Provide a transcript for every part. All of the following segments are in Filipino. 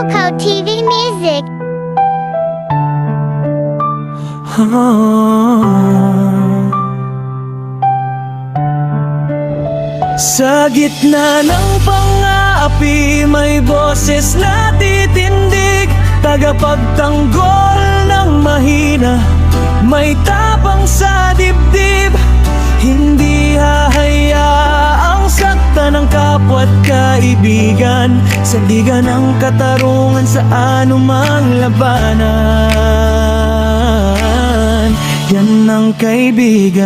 Coco TV Music. Sa gitna ng pang-aapi, may boses na titindig, tagapagtanggol ng mahina, may tapang sa dibdib. Hindi hahayaang sakta ng kapwa't kaibigan, sandigan ng katarungan sa anumang labanan. Yan ang kaibigan,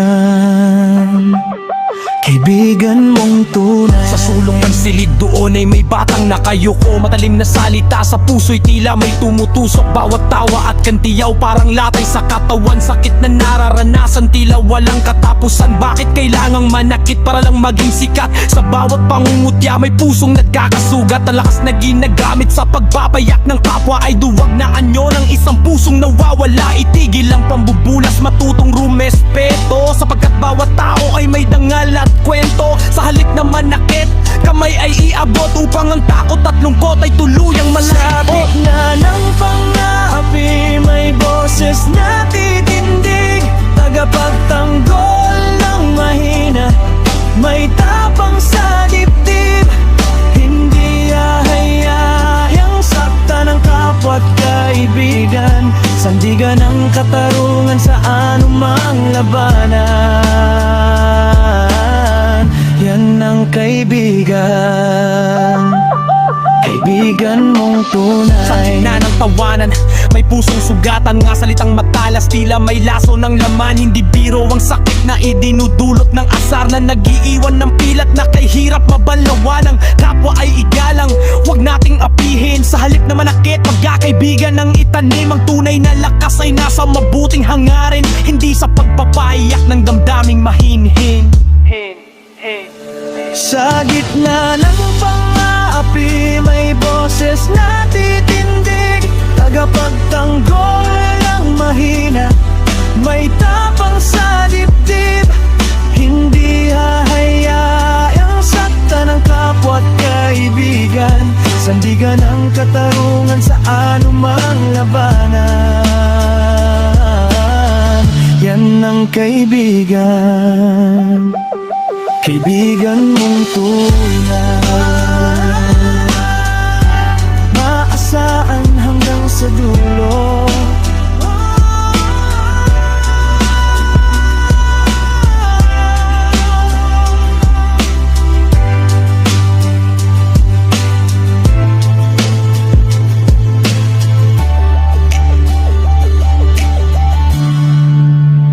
kaibigan mong tunay. Sa sulong ng silid doon ay may batang nakayuko, matalim na salita sa puso'y tila may tumutusok. Bawat tawa at kantiyaw parang latay sa katawan, sakit na nararanasan tila walang katapusan. Bakit kailangang manakit para lang maging sikat? Sa bawat pangungutya may pusong nagkakasugat, ang lakas na ginagamit sa pagpapayak ng kapwa ay duwag na anyo ng isang pusong nawawala. Itigil ang pambubulas, matutong rumespeto, sapagkat bawat tao ay may dangal at kwento. Sa halip na manakit, kamay ay iabot upang ang takot at lungkot ay tuluyang Sa malaipot. gitna ng pang-aapi, may boses na titindig, tagapagtanggol ng mahina, may tapang sa dibdib. Hindi hahayayang sakta ng kapwa't kaibigan, sandigan ng katarungan sa anumang labanan. Yan ang kaibigan, kaibigan mong Sa tunay. gitna ng tawanan, may pusong sugatan, nga salitang matalas, tila may laso ng laman. Hindi biro ang sakit na idinudulot ng asar, na nag-iiwan ng pilat na kay hirap mabanlawan. Ang kapwa ay igalang, huwag nating apihin. Sa halip na manakit, magkakaibigan ng itanim. Ang tunay na lakas ay nasa mabuting hangarin, hindi sa pagpapayak ng damdaming mahinhin. Sa gitna ng pang-aapi, may boses na titindig, tagapagtanggol ng mahina, may tapang sa dibdib. Hindi hahayayang sakta ng kapwa't kaibigan, sandigan ng katarungan sa anumang labanan. Yan ang kaibigan, kaibigan mong tunay, maasaan hanggang sa dulo.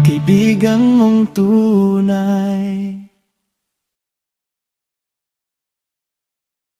Kaibigan mong tunay.